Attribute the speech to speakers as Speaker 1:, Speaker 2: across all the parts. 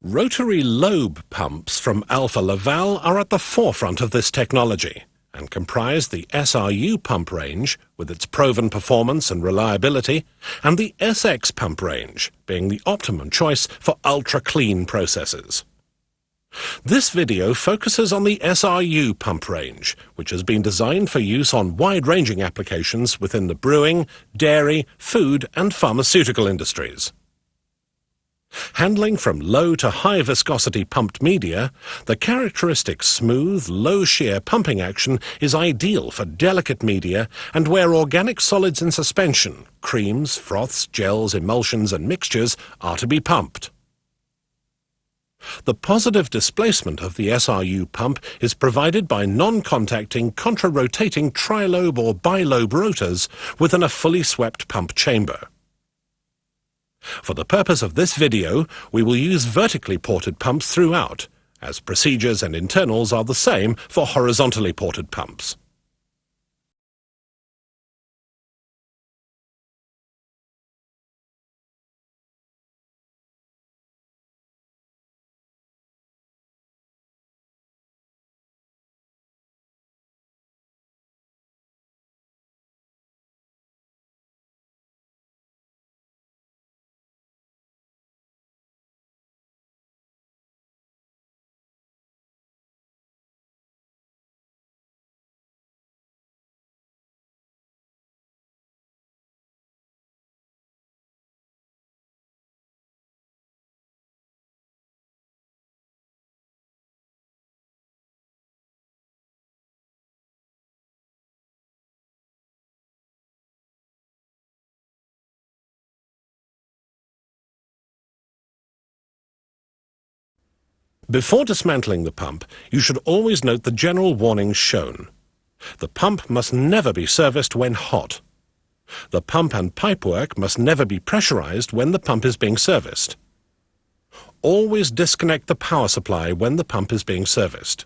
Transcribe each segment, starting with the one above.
Speaker 1: Rotary lobe pumps from Alfa Laval are at the forefront of this technology and comprise the SRU pump range with its proven performance and reliability, and the SX pump range being the optimum choice for ultra-clean processes. This video focuses on the SRU pump range, which has been designed for use on wide-ranging applications within the brewing, dairy, food and pharmaceutical industries. Handling from low to high viscosity pumped media, the characteristic smooth, low shear pumping action is ideal for delicate media and where organic solids in suspension, creams, froths, gels, emulsions and mixtures are to be pumped. The positive displacement of the SRU pump is provided by non-contacting contra-rotating trilobe or bilobe rotors within a fully swept pump chamber. For the purpose of this video, we will use vertically ported pumps throughout, as procedures and internals are the same for horizontally ported pumps. Before dismantling the pump, you should always note the general warnings shown. The pump must never be serviced when hot. The pump and pipework must never be pressurized when the pump is being serviced. Always disconnect the power supply when the pump is being serviced.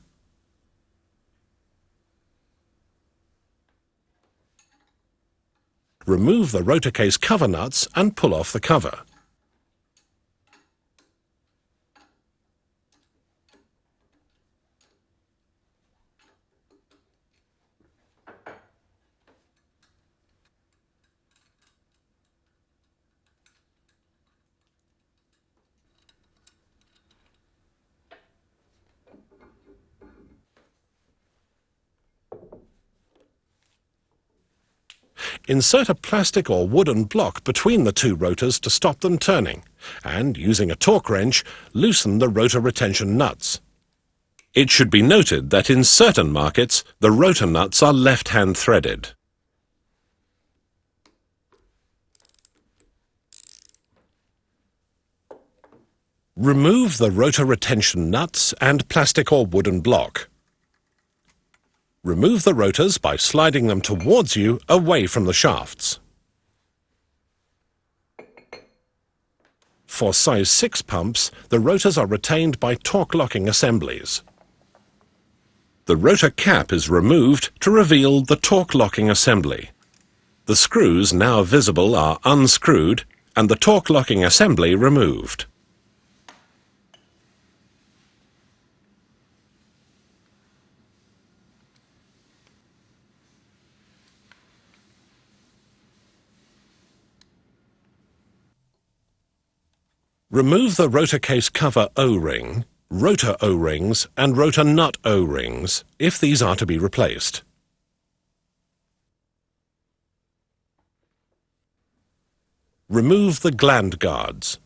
Speaker 1: Remove the rotor case cover nuts and pull off the cover. Insert a plastic or wooden block between the two rotors to stop them turning, and, using a torque wrench, loosen the rotor retention nuts. It should be noted that in certain markets, the rotor nuts are left-hand threaded. Remove the rotor retention nuts and plastic or wooden block. Remove the rotors by sliding them towards you away from the shafts. For size 6 pumps, the rotors are retained by torque locking assemblies. The rotor cap is removed to reveal the torque locking assembly. The screws now visible are unscrewed and the torque locking assembly removed. Remove the rotor case cover O-ring, rotor O-rings and rotor nut O-rings if these are to be replaced. Remove the gland guards.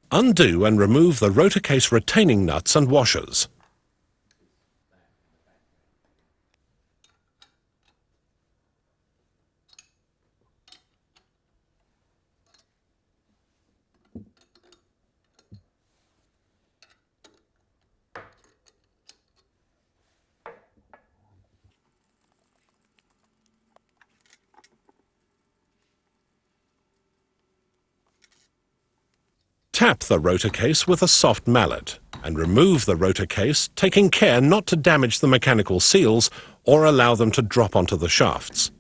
Speaker 1: Undo and remove the rotor case retaining nuts and washers. Tap the rotor case with a soft mallet and remove the rotor case, taking care not to damage the mechanical seals or allow them to drop onto the shafts.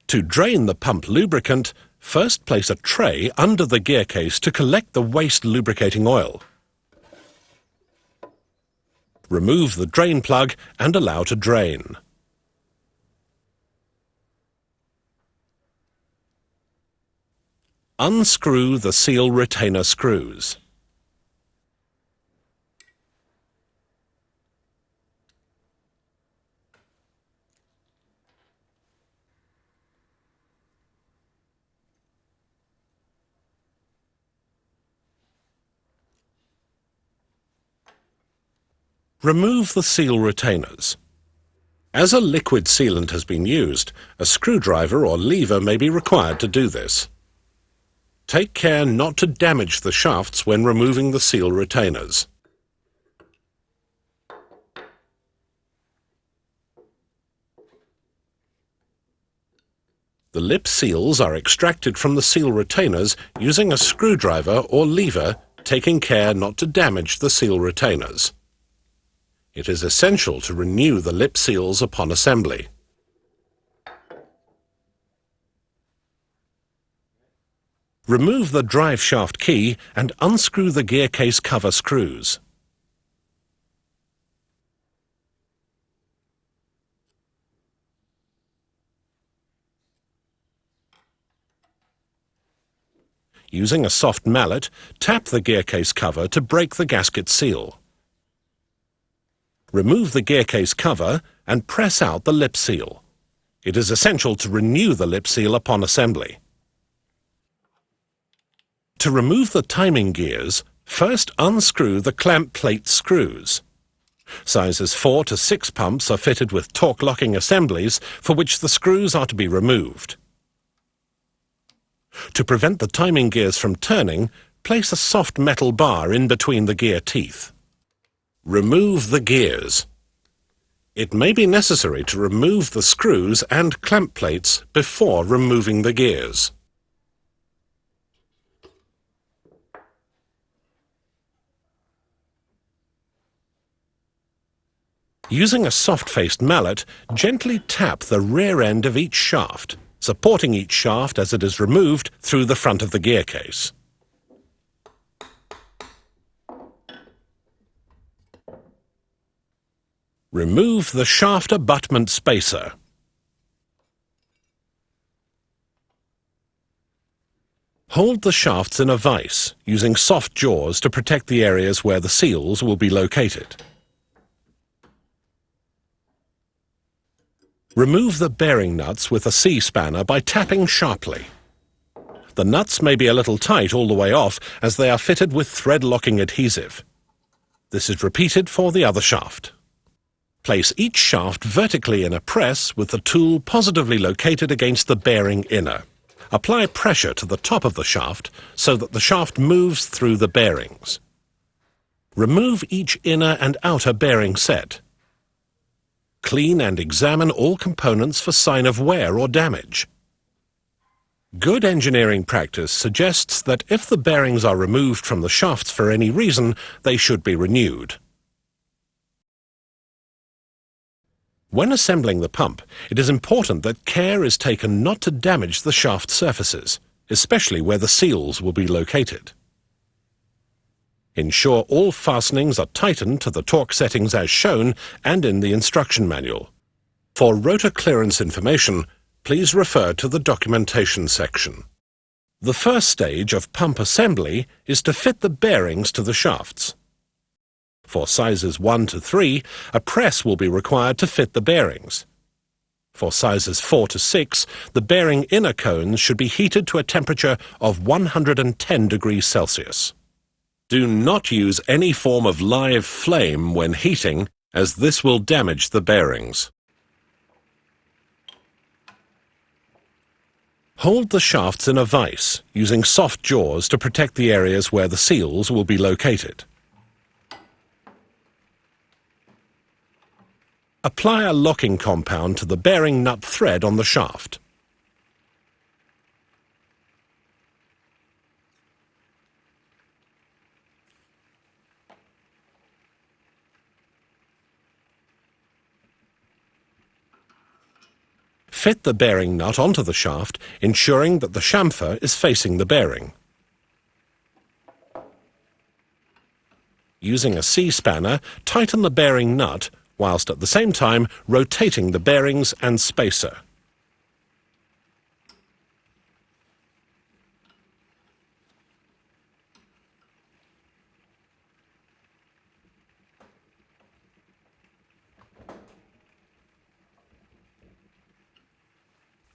Speaker 1: To drain the pump lubricant, first place a tray under the gearcase to collect the waste lubricating oil. Remove the drain plug and allow to drain. Unscrew the seal retainer screws. Remove the seal retainers. As a liquid sealant has been used, a screwdriver or lever may be required to do this. Take care not to damage the shafts when removing the seal retainers. The lip seals are extracted from the seal retainers using a screwdriver or lever, taking care not to damage the seal retainers. It is essential to renew the lip seals upon assembly. Remove the drive shaft key and unscrew the gearcase cover screws. Using a soft mallet, tap the gearcase cover to break the gasket seal. Remove the gearcase cover and press out the lip seal. It is essential to renew the lip seal upon assembly. To remove the timing gears, first unscrew the clamp plate screws. Sizes 4 to 6 pumps are fitted with torque locking assemblies for which the screws are to be removed. To prevent the timing gears from turning, place a soft metal bar in between the gear teeth. Remove the gears. It may be necessary to remove the screws and clamp plates before removing the gears. Using a soft-faced mallet, gently tap the rear end of each shaft, supporting each shaft as it is removed through the front of the gearcase. Remove the shaft abutment spacer. Hold the shafts in a vise, using soft jaws to protect the areas where the seals will be located. Remove the bearing nuts with a C-spanner by tapping sharply. The nuts may be a little tight all the way off as they are fitted with thread-locking adhesive. This is repeated for the other shaft. Place each shaft vertically in a press with the tool positively located against the bearing inner. Apply pressure to the top of the shaft so that the shaft moves through the bearings. Remove each inner and outer bearing set. Clean and examine all components for sign of wear or damage. Good engineering practice suggests that if the bearings are removed from the shafts for any reason, they should be renewed. When assembling the pump, it is important that care is taken not to damage the shaft surfaces, especially where the seals will be located. Ensure all fastenings are tightened to the torque settings as shown and in the instruction manual. For rotor clearance information, please refer to the documentation section. The first stage of pump assembly is to fit the bearings to the shafts. For sizes 1 to 3, a press will be required to fit the bearings. For sizes 4 to 6, the bearing inner cones should be heated to a temperature of 110 degrees Celsius. Do not use any form of live flame when heating, as this will damage the bearings. Hold the shafts in a vise, using soft jaws to protect the areas where the seals will be located. Apply a locking compound to the bearing nut thread on the shaft. Fit the bearing nut onto the shaft, ensuring that the chamfer is facing the bearing. Using a C-spanner, tighten the bearing nut, whilst at the same time rotating the bearings and spacer.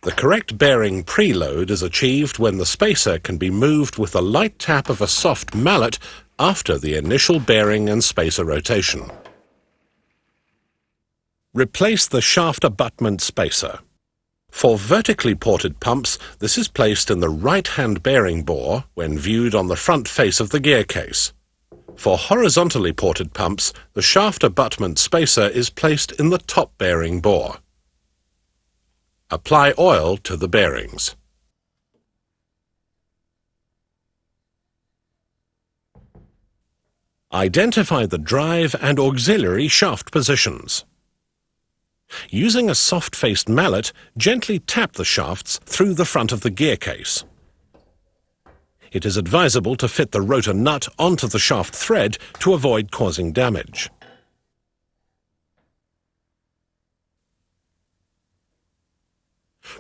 Speaker 1: The correct bearing preload is achieved when the spacer can be moved with a light tap of a soft mallet after the initial bearing and spacer rotation. Replace the shaft abutment spacer. For vertically ported pumps, this is placed in the right-hand bearing bore when viewed on the front face of the gearcase. For horizontally ported pumps, the shaft abutment spacer is placed in the top bearing bore. Apply oil to the bearings. Identify the drive and auxiliary shaft positions. Using a soft-faced mallet, gently tap the shafts through the front of the gearcase. It is advisable to fit the rotor nut onto the shaft thread to avoid causing damage.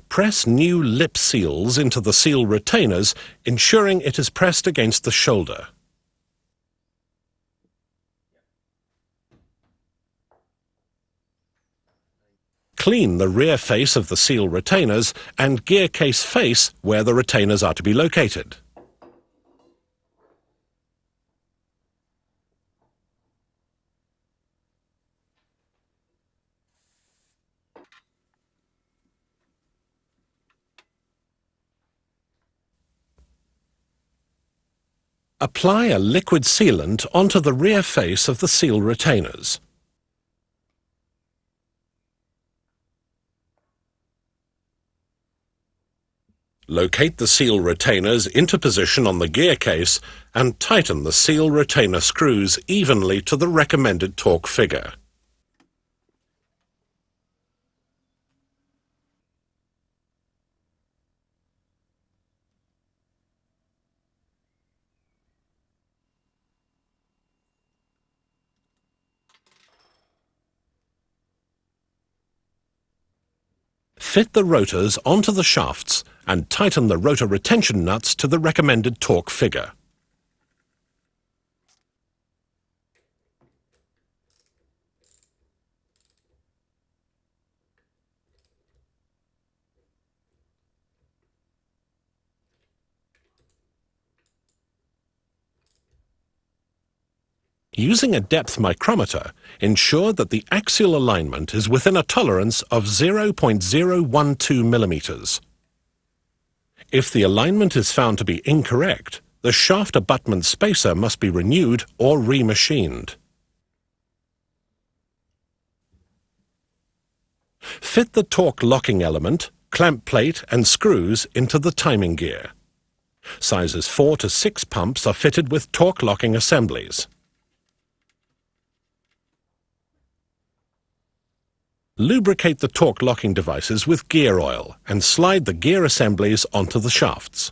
Speaker 1: Press new lip seals into the seal retainers, ensuring it is pressed against the shoulder. Clean the rear face of the seal retainers and gearcase face where the retainers are to be located. Apply a liquid sealant onto the rear face of the seal retainers. Locate the seal retainers into position on the gearcase and tighten the seal retainer screws evenly to the recommended torque figure. Fit the rotors onto the shafts and tighten the rotor retention nuts to the recommended torque figure. Using a depth micrometer, ensure that the axial alignment is within a tolerance of 0.012 millimeters. If the alignment is found to be incorrect, the shaft abutment spacer must be renewed or remachined. Fit the torque locking element, clamp plate and screws into the timing gear. Sizes 4 to 6 pumps are fitted with torque locking assemblies. Lubricate the torque locking devices with gear oil and slide the gear assemblies onto the shafts.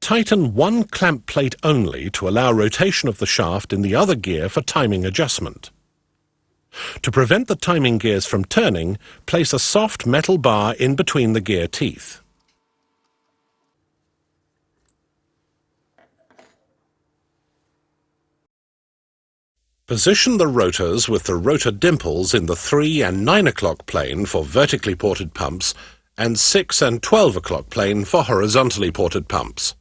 Speaker 1: Tighten one clamp plate only to allow rotation of the shaft in the other gear for timing adjustment. To prevent the timing gears from turning, place a soft metal bar in between the gear teeth. Position the rotors with the rotor dimples in the 3 and 9 o'clock plane for vertically ported pumps and 6 and 12 o'clock plane for horizontally ported pumps.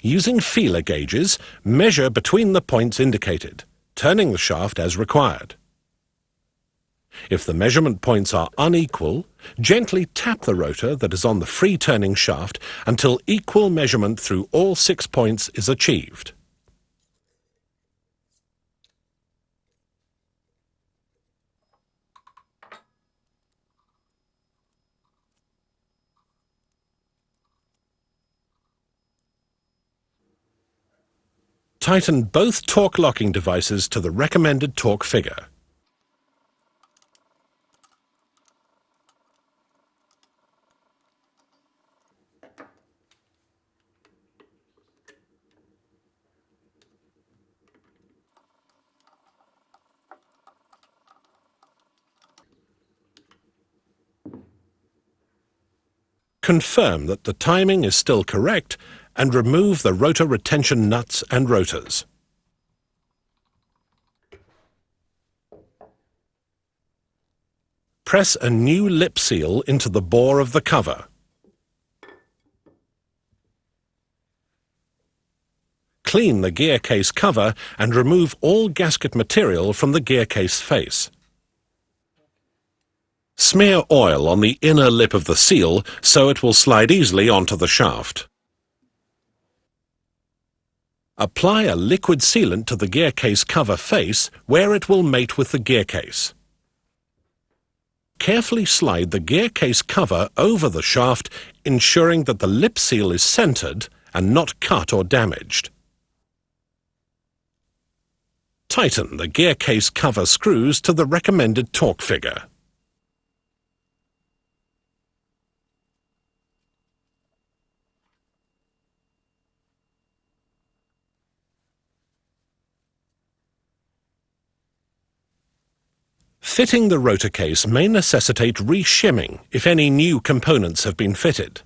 Speaker 1: Using feeler gauges, measure between the points indicated, turning the shaft as required. If the measurement points are unequal, gently tap the rotor that is on the free turning shaft until equal measurement through all 6 points is achieved. Tighten both torque locking devices to the recommended torque figure. Confirm that the timing is still correct and remove the rotor retention nuts and rotors. Press a new lip seal into the bore of the cover. Clean the gearcase cover and remove all gasket material from the gearcase face. Smear oil on the inner lip of the seal so it will slide easily onto the shaft. Apply a liquid sealant to the gearcase cover face where it will mate with the gearcase. Carefully slide the gearcase cover over the shaft, ensuring that the lip seal is centered and not cut or damaged. Tighten the gearcase cover screws to the recommended torque figure. Fitting the rotor case may necessitate re-shimming if any new components have been fitted.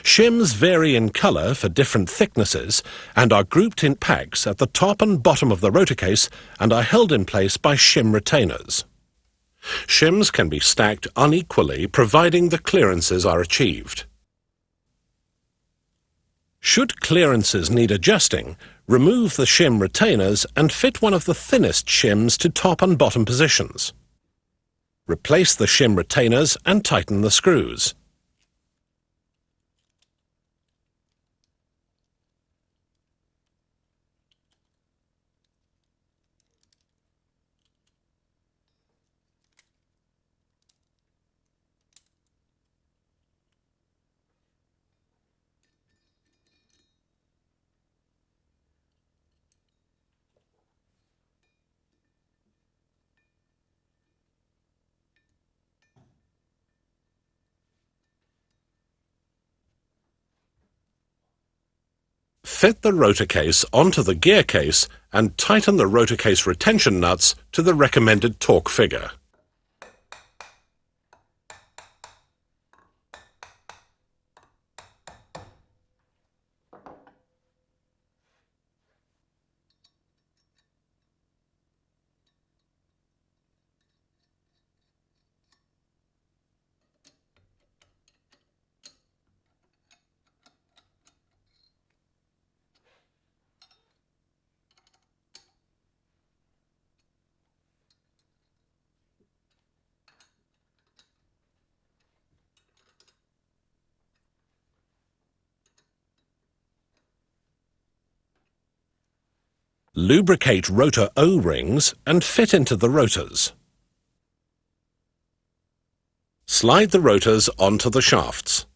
Speaker 1: Shims vary in colour for different thicknesses and are grouped in packs at the top and bottom of the rotor case and are held in place by shim retainers. Shims can be stacked unequally providing the clearances are achieved. Should clearances need adjusting, remove the shim retainers and fit one of the thinnest shims to top and bottom positions. Replace the shim retainers and tighten the screws. Fit the rotor case onto the gear case and tighten the rotor case retention nuts to the recommended torque figure. Lubricate rotor O-rings and fit into the rotors. Slide the rotors onto the shafts.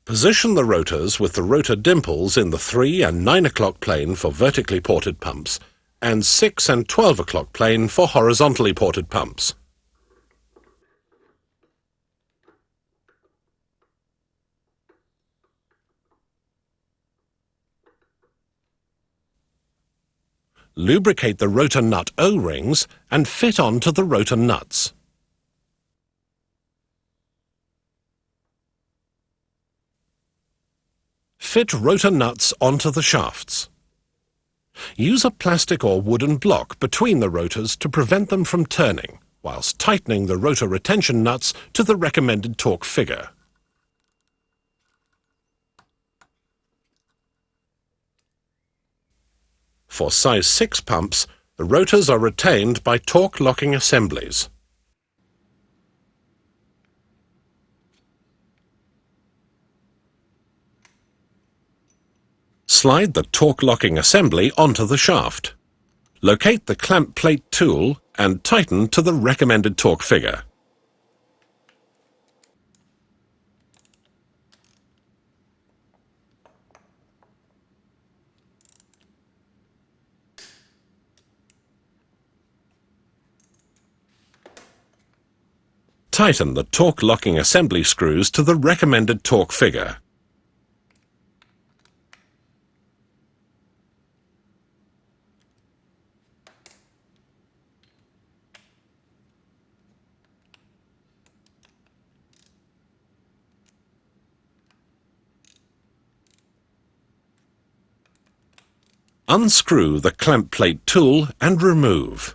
Speaker 1: Position the rotors with the rotor dimples in the 3 and 9 o'clock plane for vertically ported pumps and 6 and 12 o'clock plane for horizontally ported pumps. Lubricate the rotor nut O-rings and fit onto the rotor nuts. Fit rotor nuts onto the shafts. Use a plastic or wooden block between the rotors to prevent them from turning, whilst tightening the rotor retention nuts to the recommended torque figure. For size 6 pumps, the rotors are retained by torque locking assemblies. Slide the torque locking assembly onto the shaft. Locate the clamp plate tool and tighten to the recommended torque figure. Tighten the torque locking assembly screws to the recommended torque figure. Unscrew the clamp plate tool and remove.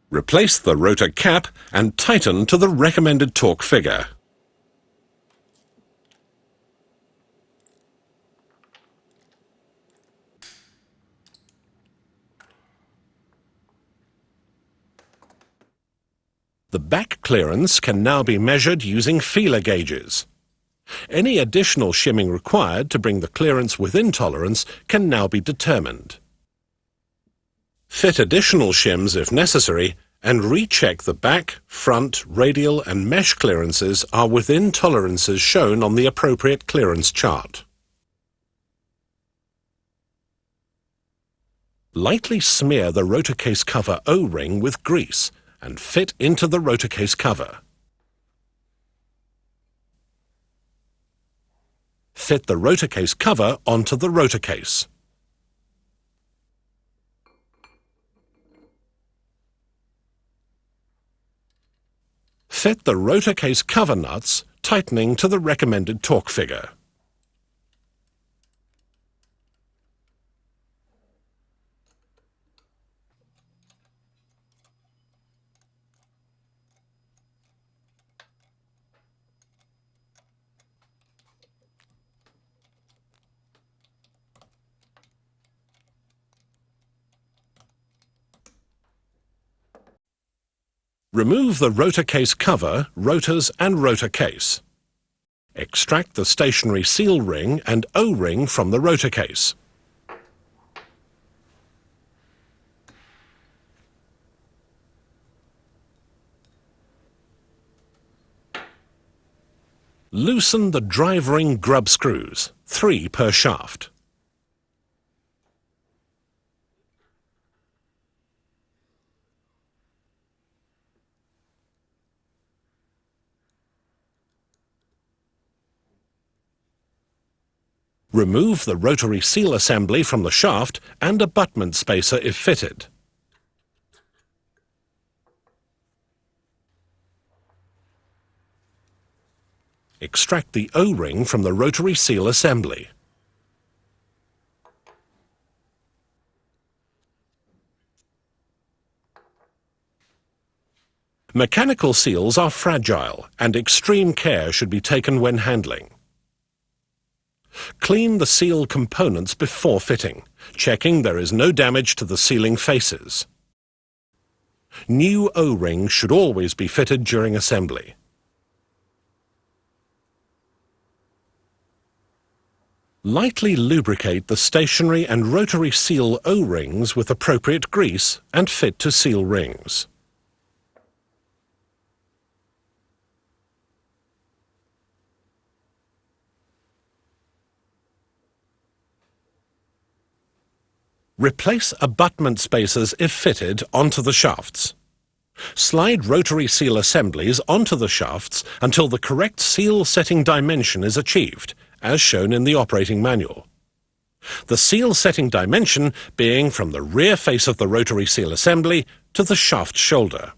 Speaker 1: Replace the rotor cap and tighten to the recommended torque figure. The back clearance can now be measured using feeler gauges. Any additional shimming required to bring the clearance within tolerance can now be determined. Fit additional shims if necessary and recheck the back, front, radial and mesh clearances are within tolerances shown on the appropriate clearance chart. Lightly smear the rotor case cover O-ring with grease and fit into the rotor case cover. Fit the rotor case cover onto the rotor case. Fit the rotor case cover nuts, tightening to the recommended torque figure. Remove the rotor case cover, rotors and rotor case. Extract the stationary seal ring and O-ring from the rotor case. Loosen the drive ring grub screws, 3 per shaft. Remove the rotary seal assembly from the shaft and abutment spacer if fitted. Extract the O-ring from the rotary seal assembly. Mechanical seals are fragile and extreme care should be taken when handling. Clean the seal components before fitting, checking there is no damage to the sealing faces. New O-rings should always be fitted during assembly. Lightly lubricate the stationary and rotary seal O-rings with appropriate grease and fit to seal rings. Replace abutment spacers if fitted onto the shafts. Slide rotary seal assemblies onto the shafts until the correct seal setting dimension is achieved, as shown in the operating manual. The seal setting dimension being from the rear face of the rotary seal assembly to the shaft shoulder.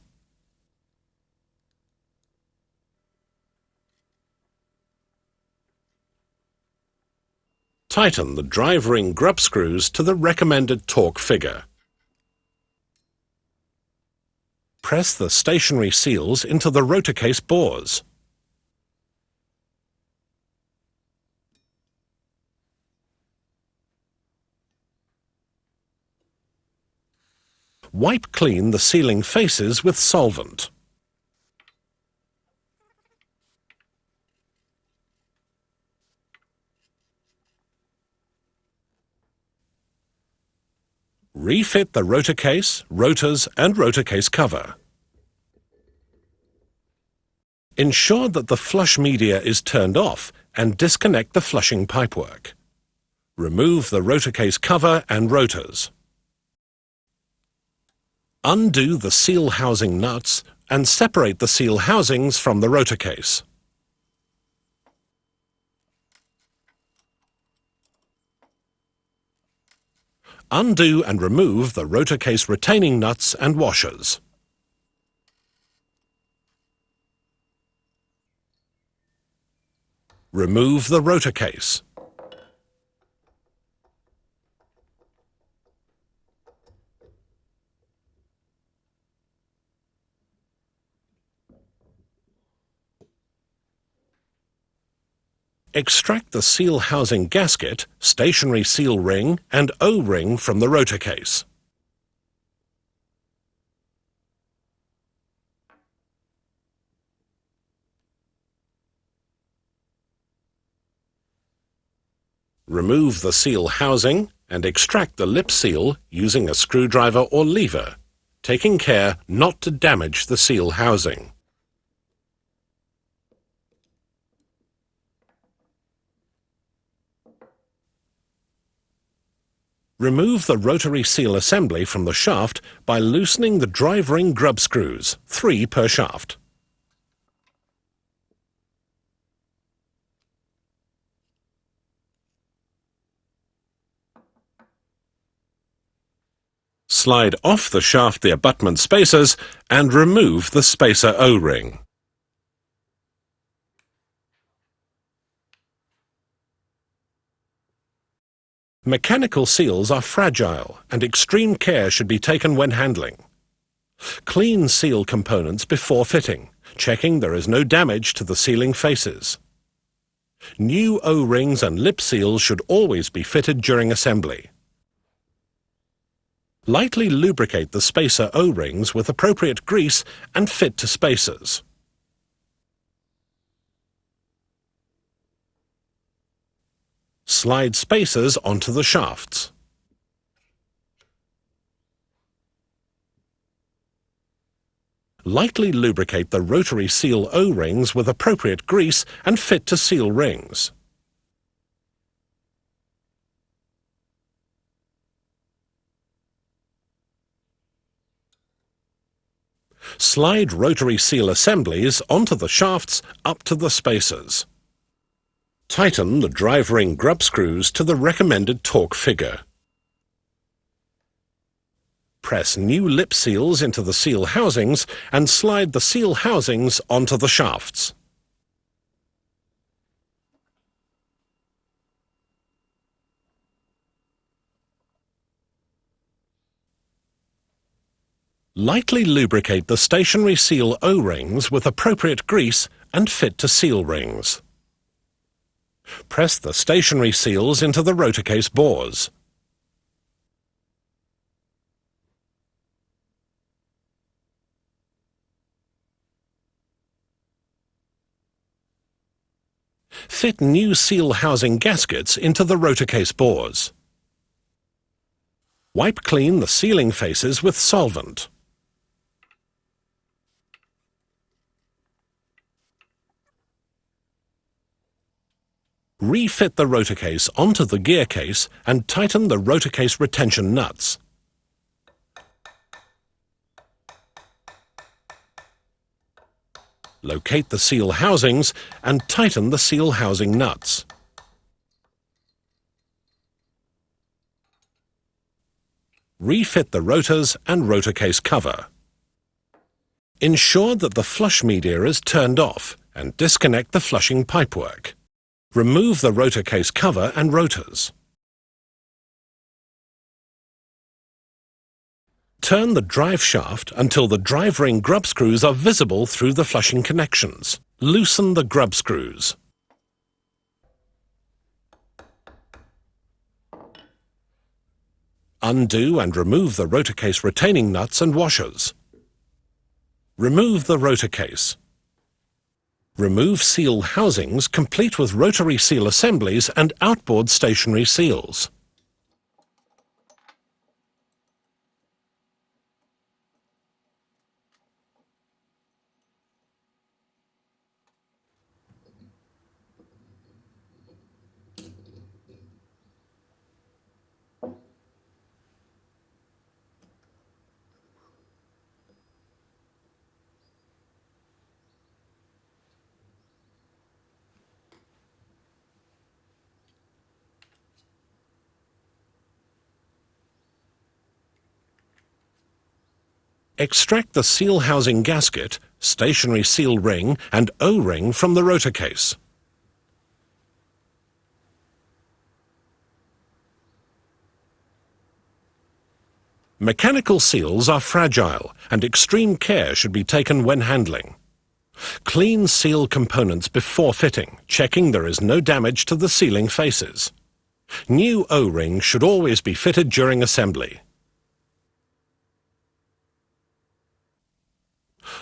Speaker 1: Tighten the drive ring grub screws to the recommended torque figure. Press the stationary seals into the rotor case bores. Wipe clean the sealing faces with solvent. Refit the rotor case, rotors and rotor case cover. Ensure that the flush media is turned off and disconnect the flushing pipework. Remove the rotor case cover and rotors. Undo the seal housing nuts and separate the seal housings from the rotor case. Undo and remove the rotor case retaining nuts and washers. Remove the rotor case. Extract the seal housing gasket, stationary seal ring and O-ring from the rotor case. Remove the seal housing and extract the lip seal using a screwdriver or lever, taking care not to damage the seal housing. Remove the rotary seal assembly from the shaft by loosening the drive ring grub screws, 3 per shaft. Slide off the shaft the abutment spacers and remove the spacer O-ring. Mechanical seals are fragile and extreme care should be taken when handling. Clean seal components before fitting, checking there is no damage to the sealing faces. New O-rings and lip seals should always be fitted during assembly. Lightly lubricate the spacer O-rings with appropriate grease and fit to spacers. Slide spacers onto the shafts. Lightly lubricate the rotary seal O-rings with appropriate grease and fit to seal rings. Slide rotary seal assemblies onto the shafts up to the spacers. Tighten the drive ring grub screws to the recommended torque figure. Press new lip seals into the seal housings and slide the seal housings onto the shafts. Lightly lubricate the stationary seal O-rings with appropriate grease and fit to seal rings. Press the stationary seals into the rotor case bores. Fit new seal housing gaskets into the rotor case bores. Wipe clean the sealing faces with solvent. Refit the rotor case onto the gear case and tighten the rotor case retention nuts. Locate the seal housings and tighten the seal housing nuts. Refit the rotors and rotor case cover. Ensure that the flush media is turned off and disconnect the flushing pipework. Remove the rotor case cover and rotors. Turn the drive shaft until the drive ring grub screws are visible through the flushing connections. Loosen the grub screws. Undo and remove the rotor case retaining nuts and washers. Remove the rotor case. Remove seal housings complete with rotary seal assemblies and outboard stationary seals. Extract the seal housing gasket, stationary seal ring and O-ring from the rotor case. Mechanical seals are fragile and extreme care should be taken when handling. Clean seal components before fitting, checking there is no damage to the sealing faces. New O-rings should always be fitted during assembly.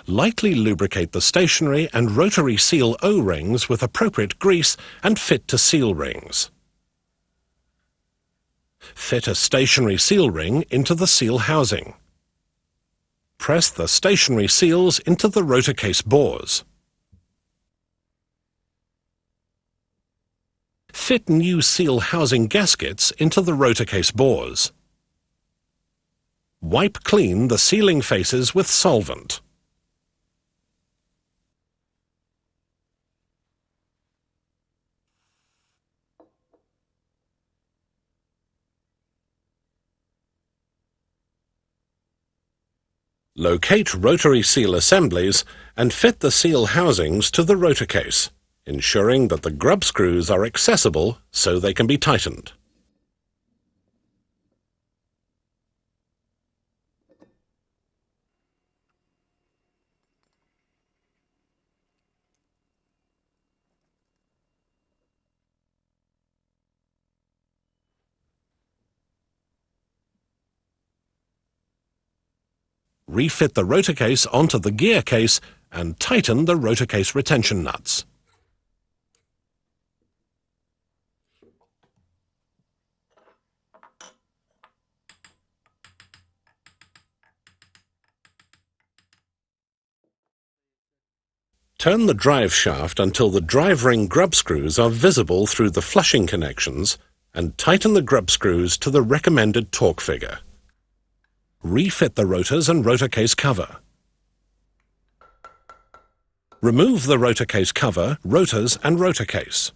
Speaker 1: Lightly lubricate the stationary and rotary seal O-rings with appropriate grease and fit to seal rings. Fit a stationary seal ring into the seal housing. Press the stationary seals into the rotor case bores. Fit new seal housing gaskets into the rotor case bores. Wipe clean the sealing faces with solvent. Locate rotary seal assemblies and fit the seal housings to the rotor case, ensuring that the grub screws are accessible so they can be tightened. Refit the rotor case onto the gear case and tighten the rotor case retention nuts. Turn the drive shaft until the drive ring grub screws are visible through the flushing connections and tighten the grub screws to the recommended torque figure. Refit the rotors and rotor case cover. Remove the rotor case cover, rotors and rotor case.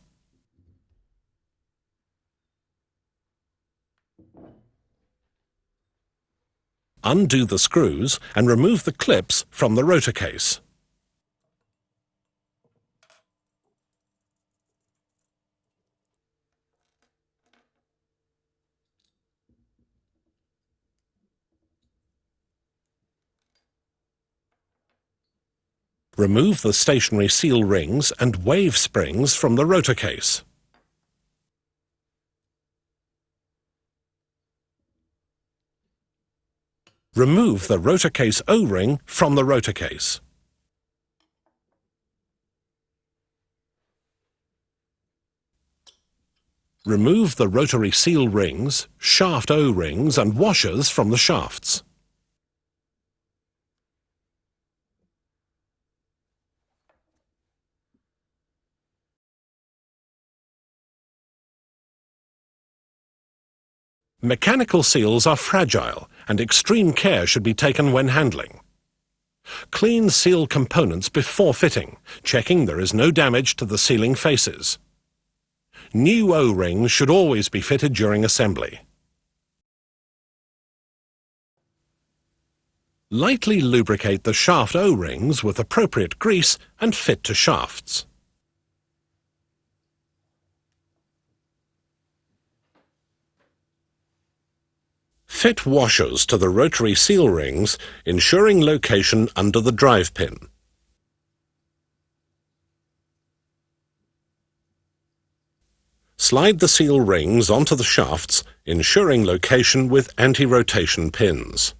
Speaker 1: Undo the screws and remove the clips from the rotor case. Remove the stationary seal rings and wave springs from the rotor case. Remove the rotor case O-ring from the rotor case. Remove the rotary seal rings, shaft O-rings and washers from the shafts. Mechanical seals are fragile and extreme care should be taken when handling. Clean seal components before fitting, checking there is no damage to the sealing faces. New O-rings should always be fitted during assembly. Lightly lubricate the shaft O-rings with appropriate grease and fit to shafts. Fit washers to the rotary seal rings, ensuring location under the drive pin. Slide the seal rings onto the shafts, ensuring location with anti-rotation pins.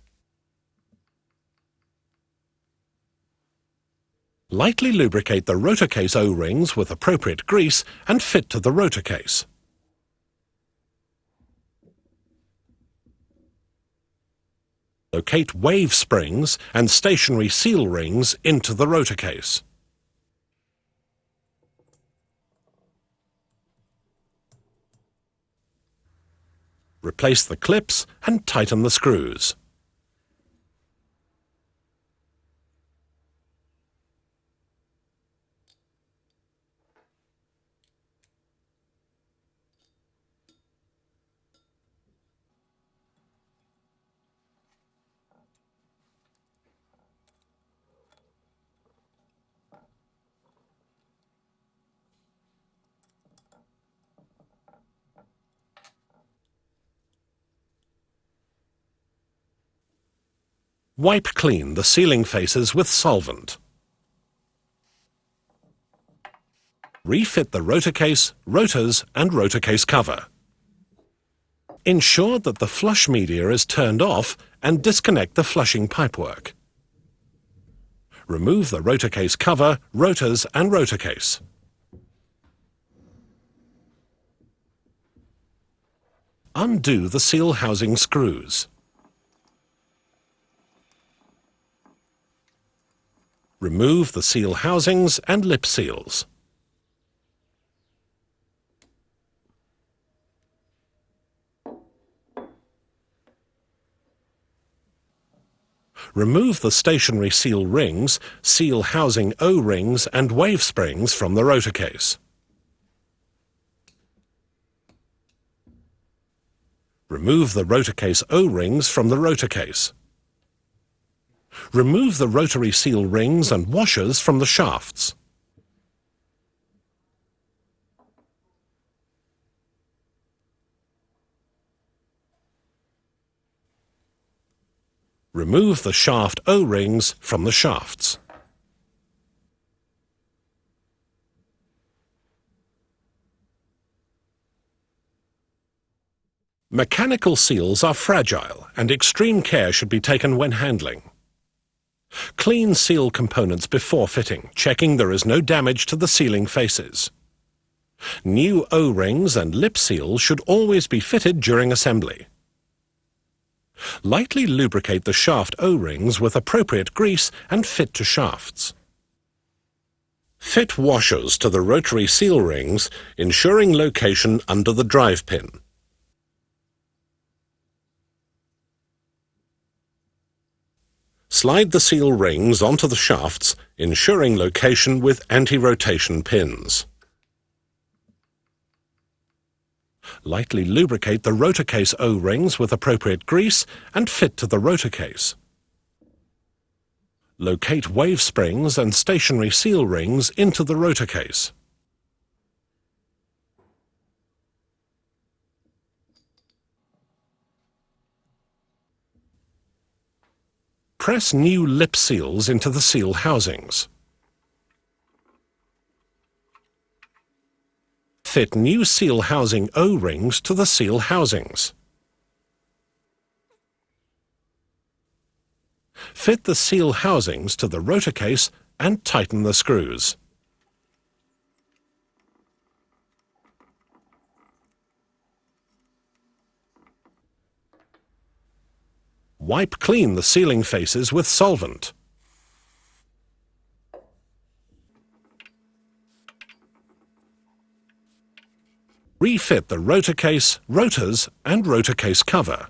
Speaker 1: Lightly lubricate the rotor case O-rings with appropriate grease and fit to the rotor case. Locate wave springs and stationary seal rings into the rotor case. Replace the clips and tighten the screws. Wipe clean the sealing faces with solvent. Refit the rotor case, rotors and rotor case cover. Ensure that the flush media is turned off and disconnect the flushing pipework. Remove the rotor case cover, rotors and rotor case. Undo the seal housing screws. Remove the seal housings and lip seals. Remove the stationary seal rings, seal housing O-rings and wave springs from the rotor case. Remove the rotor case O-rings from the rotor case. Remove the rotary seal rings and washers from the shafts. Remove the shaft O-rings from the shafts. Mechanical seals are fragile and extreme care should be taken when handling. Clean seal components before fitting, checking there is no damage to the sealing faces. New O-rings and lip seals should always be fitted during assembly. Lightly lubricate the shaft O-rings with appropriate grease and fit to shafts. Fit washers to the rotary seal rings, ensuring location under the drive pin. Slide the seal rings onto the shafts, ensuring location with anti-rotation pins. Lightly lubricate the rotor case O-rings with appropriate grease and fit to the rotor case. Locate wave springs and stationary seal rings into the rotor case. Press new lip seals into the seal housings. Fit new seal housing O-rings to the seal housings. Fit the seal housings to the rotor case and tighten the screws. Wipe clean the sealing faces with solvent. Refit the rotor case, rotors and rotor case cover.